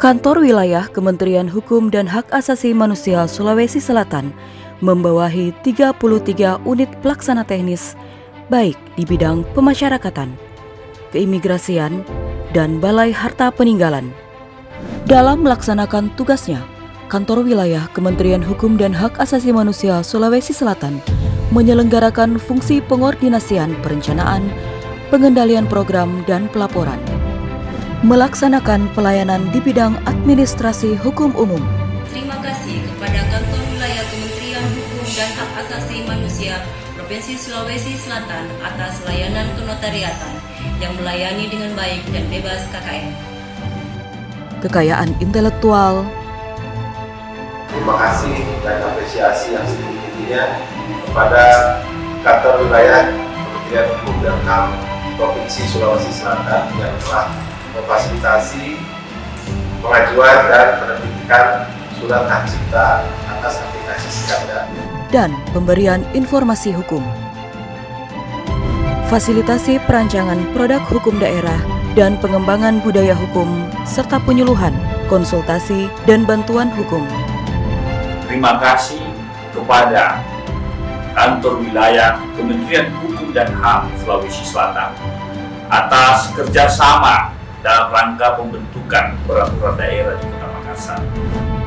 Kantor Wilayah Kementerian Hukum dan Hak Asasi Manusia Sulawesi Selatan membawahi 33 unit pelaksana teknis, baik di bidang pemasyarakatan, keimigrasian, dan Balai Harta Peninggalan. Dalam melaksanakan tugasnya, Kantor Wilayah Kementerian Hukum dan Hak Asasi Manusia Sulawesi Selatan menyelenggarakan fungsi pengordinasian perencanaan, pengendalian program, dan pelaporan. Melaksanakan pelayanan di bidang administrasi hukum umum. Terima kasih kepada Kantor Wilayah Kementerian Hukum dan Hak Asasi Manusia Provinsi Sulawesi Selatan atas layanan kenotariatan yang melayani dengan baik dan bebas KKN. Kekayaan intelektual. Terima kasih dan apresiasi yang setinggi-tingginya kepada Kantor Wilayah Kementerian Hukum dan HAM Provinsi Sulawesi Selatan yang telah memfasilitasi pengajuan dan penerbitan surat hak cipta atas aplikasi Sikanda Dan pemberian informasi hukum. Fasilitasi perancangan produk hukum daerah dan pengembangan budaya hukum serta penyuluhan, konsultasi, dan bantuan hukum. Terima kasih kepada Kantor Wilayah Kementerian Hukum dan HAM Sulawesi Selatan atas kerjasama dalam rangka pembentukan peraturan daerah di Kota Makassar.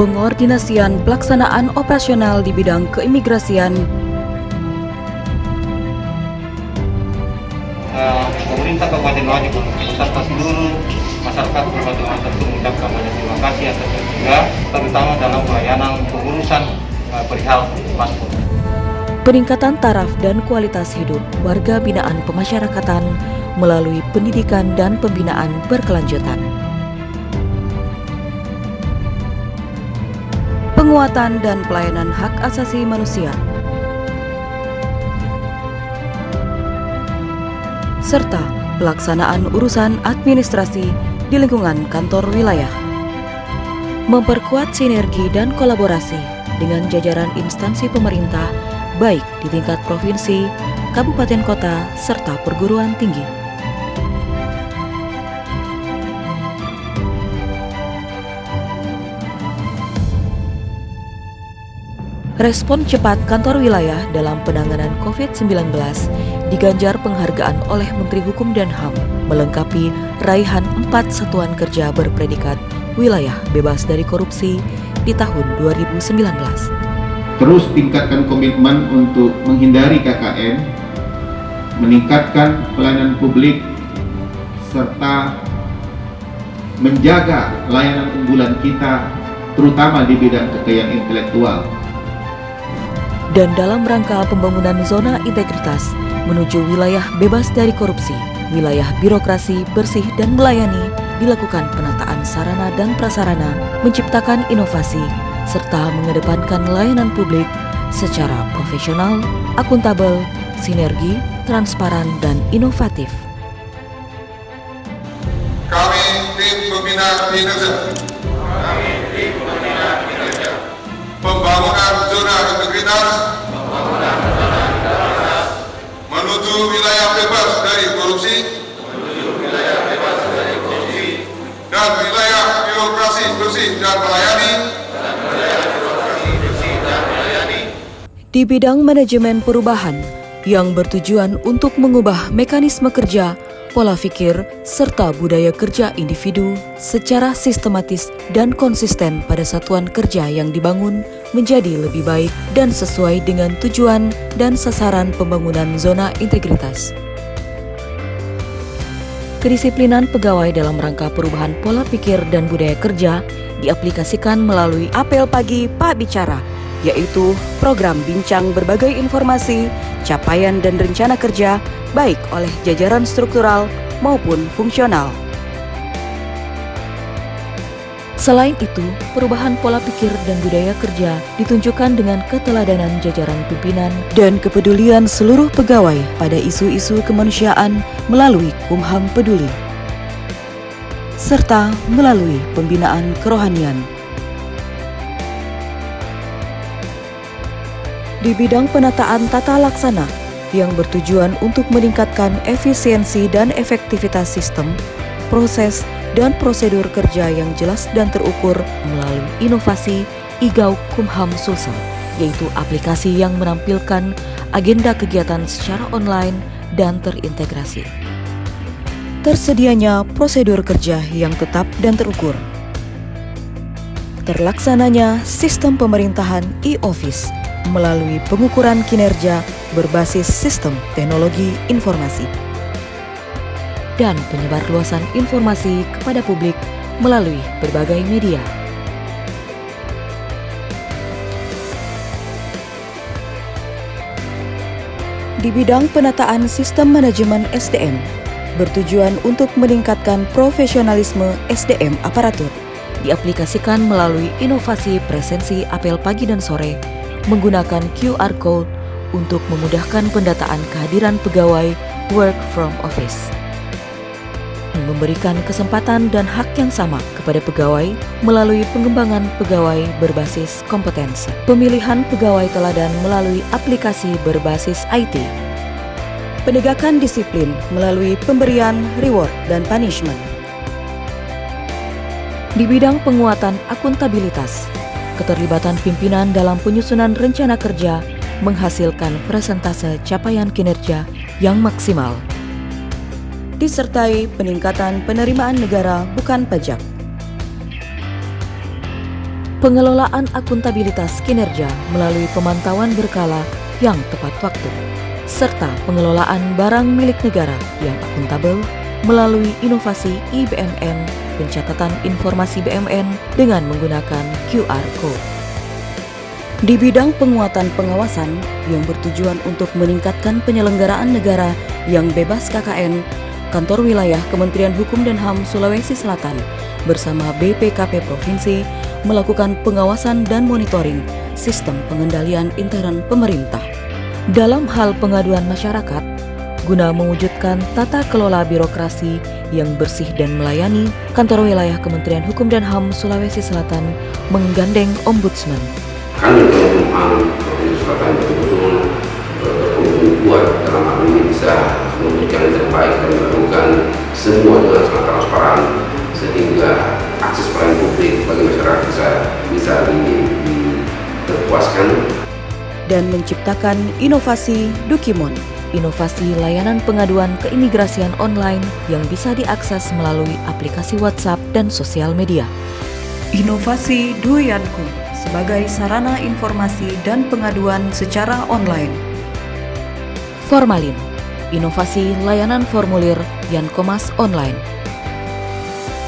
Pengordinasian pelaksanaan operasional di bidang keimigrasian. Pemerintah Kabupaten Loanyong beserta seluruh masyarakat Kabupaten Loanyong mengucapkan banyak terima kasih atas juga, terutama dalam pelayanan pengurusan perihal paspor. Peningkatan taraf dan kualitas hidup warga binaan pemasyarakatan melalui pendidikan dan pembinaan berkelanjutan. Penguatan dan pelayanan hak asasi manusia. Serta pelaksanaan urusan administrasi di lingkungan kantor wilayah. Memperkuat sinergi dan kolaborasi dengan jajaran instansi pemerintah baik di tingkat provinsi, kabupaten kota, serta perguruan tinggi. Respon cepat kantor wilayah dalam penanganan COVID-19 diganjar penghargaan oleh Menteri Hukum dan HAM melengkapi raihan 4 satuan kerja berpredikat wilayah bebas dari korupsi di tahun 2019. Terus tingkatkan komitmen untuk menghindari KKN, meningkatkan pelayanan publik, serta menjaga layanan unggulan kita, terutama di bidang kekayaan intelektual. Dan dalam rangka pembangunan zona integritas menuju wilayah bebas dari korupsi, wilayah birokrasi bersih dan melayani, dilakukan penataan sarana dan prasarana, menciptakan inovasi, serta mengedepankan layanan publik secara profesional, akuntabel, sinergi, transparan, dan inovatif. Kami tim pembina kinerja. Pembangunan zona integritas menuju wilayah bebas dari korupsi dan wilayah birokrasi bersih dan melayani. Di bidang manajemen perubahan yang bertujuan untuk mengubah mekanisme kerja, pola pikir, serta budaya kerja individu secara sistematis dan konsisten pada satuan kerja yang dibangun menjadi lebih baik dan sesuai dengan tujuan dan sasaran pembangunan zona integritas. Kedisiplinan pegawai dalam rangka perubahan pola pikir dan budaya kerja diaplikasikan melalui apel pagi Pak Bicara, yaitu program bincang berbagai informasi, capaian dan rencana kerja baik oleh jajaran struktural maupun fungsional. Selain itu, perubahan pola pikir dan budaya kerja ditunjukkan dengan keteladanan jajaran pimpinan dan kepedulian seluruh pegawai pada isu-isu kemanusiaan melalui Kumham Peduli, serta melalui pembinaan kerohanian. Di bidang penataan tata laksana, yang bertujuan untuk meningkatkan efisiensi dan efektivitas sistem, proses, dan prosedur kerja yang jelas dan terukur melalui inovasi IGAU Kumham Sulsel, yaitu aplikasi yang menampilkan agenda kegiatan secara online dan terintegrasi. Tersedianya prosedur kerja yang tetap dan terukur. Terlaksananya sistem pemerintahan e-office melalui pengukuran kinerja berbasis sistem teknologi informasi. Dan penyebarluasan informasi kepada publik melalui berbagai media. Di bidang penataan sistem manajemen SDM, bertujuan untuk meningkatkan profesionalisme SDM aparatur, diaplikasikan melalui inovasi presensi apel pagi dan sore menggunakan QR Code untuk memudahkan pendataan kehadiran pegawai work from office. Memberikan kesempatan dan hak yang sama kepada pegawai melalui pengembangan pegawai berbasis kompetensi, pemilihan pegawai teladan melalui aplikasi berbasis IT, penegakan disiplin melalui pemberian reward dan punishment. Di bidang penguatan akuntabilitas, keterlibatan pimpinan dalam penyusunan rencana kerja menghasilkan persentase capaian kinerja yang maksimal, disertai peningkatan penerimaan negara bukan pajak. Pengelolaan akuntabilitas kinerja melalui pemantauan berkala yang tepat waktu, serta pengelolaan barang milik negara yang akuntabel melalui inovasi IBMN, pencatatan informasi BMN dengan menggunakan QR Code. Di bidang penguatan pengawasan yang bertujuan untuk meningkatkan penyelenggaraan negara yang bebas KKN, Kantor Wilayah Kementerian Hukum dan HAM Sulawesi Selatan bersama BPKP Provinsi melakukan pengawasan dan monitoring sistem pengendalian intern pemerintah. Dalam hal pengaduan masyarakat, guna mewujudkan tata kelola birokrasi yang bersih dan melayani, Kantor Wilayah Kementerian Hukum dan HAM Sulawesi Selatan menggandeng Ombudsman. Kami Kemenkumham Provinsi Selatan betul-betul berkomitmen kuat dalam hal ini bisa memberikan yang terbaik dan melakukan semua dengan sangat transparan sehingga akses pelayanan publik bagi masyarakat bisa terpuaskan. Dan menciptakan inovasi Dukimon, inovasi layanan pengaduan keimigrasian online yang bisa diakses melalui aplikasi WhatsApp dan sosial media. Inovasi Duyanku sebagai sarana informasi dan pengaduan secara online. Formalin, inovasi layanan formulir Yankomas online.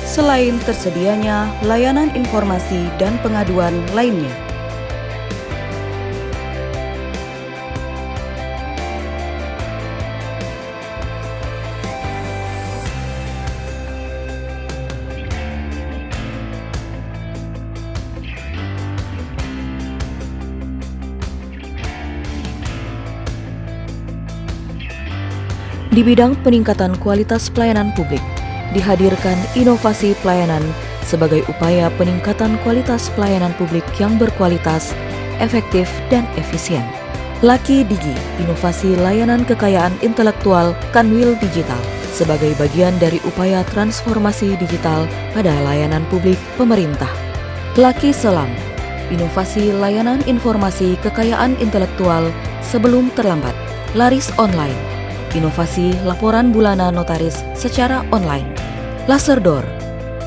Selain tersedianya layanan informasi dan pengaduan lainnya. Di bidang peningkatan kualitas pelayanan publik, dihadirkan inovasi pelayanan sebagai upaya peningkatan kualitas pelayanan publik yang berkualitas, efektif, dan efisien. Laki Digi, inovasi layanan kekayaan intelektual Kanwil Digital, sebagai bagian dari upaya transformasi digital pada layanan publik pemerintah. Laki Selam, inovasi layanan informasi kekayaan intelektual sebelum terlambat. Laris Online, inovasi laporan bulanan notaris secara online. Laserdor,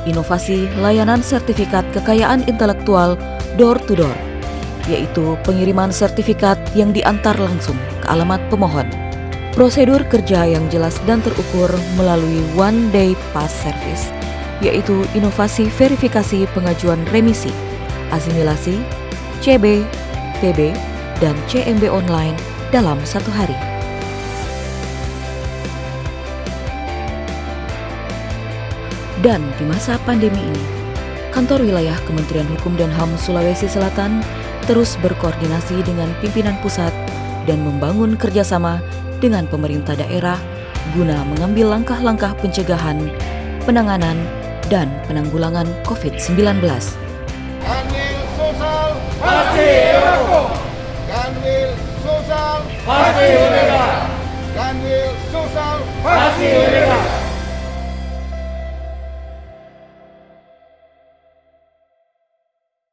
inovasi layanan sertifikat kekayaan intelektual door to door, yaitu pengiriman sertifikat yang diantar langsung ke alamat pemohon. Prosedur kerja yang jelas dan terukur melalui One Day Pass Service, yaitu inovasi verifikasi pengajuan remisi, asimilasi, CB, TB, dan CMB online dalam satu hari. Dan di masa pandemi ini, Kantor Wilayah Kementerian Hukum dan HAM Sulawesi Selatan terus berkoordinasi dengan pimpinan pusat dan membangun kerjasama dengan pemerintah daerah guna mengambil langkah-langkah pencegahan, penanganan, dan penanggulangan COVID-19. Kanwil Sosial pasti Ewako. Kanwil Sosial pasti Ewako. Kanwil Sosial pasti Ewako.